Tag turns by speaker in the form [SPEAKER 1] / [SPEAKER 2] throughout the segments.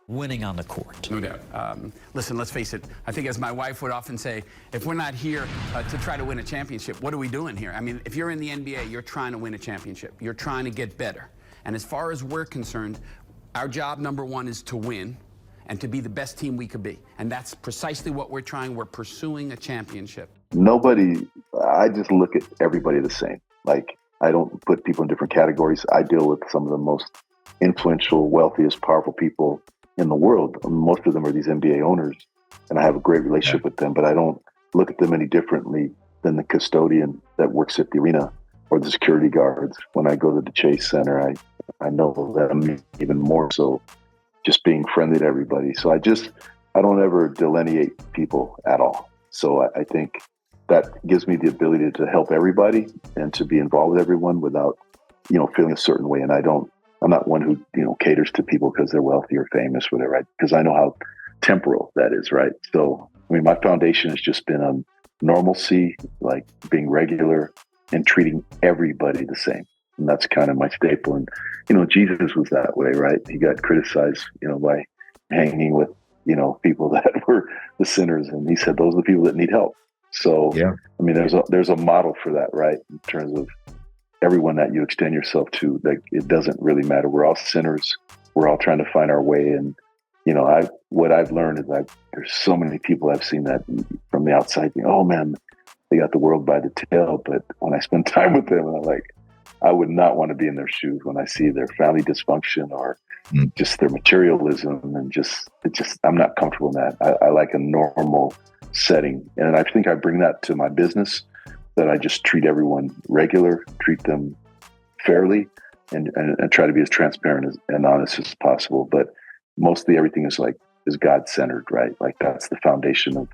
[SPEAKER 1] winning on the court.
[SPEAKER 2] No doubt. Listen, let's face it. I think, as my wife would often say, if we're not here to try to win a championship, what are we doing here? I mean, if you're in the NBA, you're trying to win a championship. You're trying to get better. And as far as we're concerned, our job number one is to win and to be the best team we could be. And that's precisely what we're trying. We're pursuing a championship.
[SPEAKER 3] I just look at everybody the same. Like, I don't put people in different categories. I deal with some of the most influential, wealthiest, powerful people in the world. Most of them are these NBA owners, and I have a great relationship with them, but I don't look at them any differently than the custodian that works at the arena or the security guards. When I go to the Chase Center, I know them even more so, just being friendly to everybody. So I don't ever delineate people at all. So I think that gives me the ability to help everybody and to be involved with everyone without, feeling a certain way. And I'm not one who, caters to people because they're wealthy or famous, whatever, right? Because I know how temporal that is, right? So, my foundation has just been on normalcy, like being regular and treating everybody the same. And that's kind of my staple. And, Jesus was that way, right? He got criticized, by hanging with, people that were the sinners. And he said, those are the people that need help. So, yeah. There's a model for that, right? In terms of everyone that you extend yourself to, that it doesn't really matter. We're all sinners. We're all trying to find our way. And, what I've learned is there's so many people I've seen that from the outside think, oh man, they got the world by the tail. But when I spend time with them, I'm like, I would not want to be in their shoes when I see their family dysfunction or just their materialism, and I'm not comfortable in that. I like a normal setting. And I think I bring that to my business, that I just treat everyone regular, treat them fairly, and try to be as transparent and honest as possible. But mostly everything is God-centered, right? Like, that's the foundation of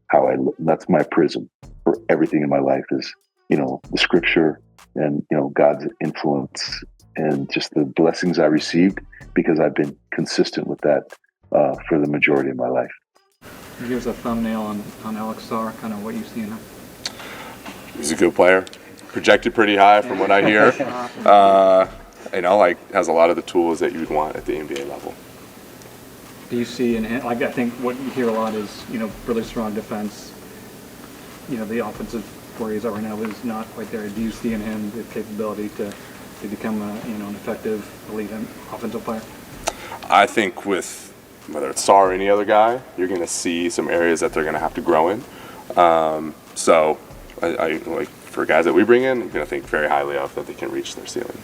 [SPEAKER 3] how that's my prism for everything in my life is, the scripture and, God's influence and just the blessings I received because I've been consistent with that for the majority of my life.
[SPEAKER 4] Here's a thumbnail on Alex Sarr, kind of what you see in him.
[SPEAKER 5] He's a good player, projected pretty high from what I hear. Has a lot of the tools that you would want at the NBA level.
[SPEAKER 4] Do you see in him, I think what you hear a lot is, really strong defense. The offensive where he's at right now is not quite there. Do you see in him the capability to become an effective elite offensive player?
[SPEAKER 5] I think with whether it's Sarr or any other guy, you're going to see some areas that they're going to have to grow in. So I for guys that we bring in, I'm going to think very highly of that they can reach their ceiling.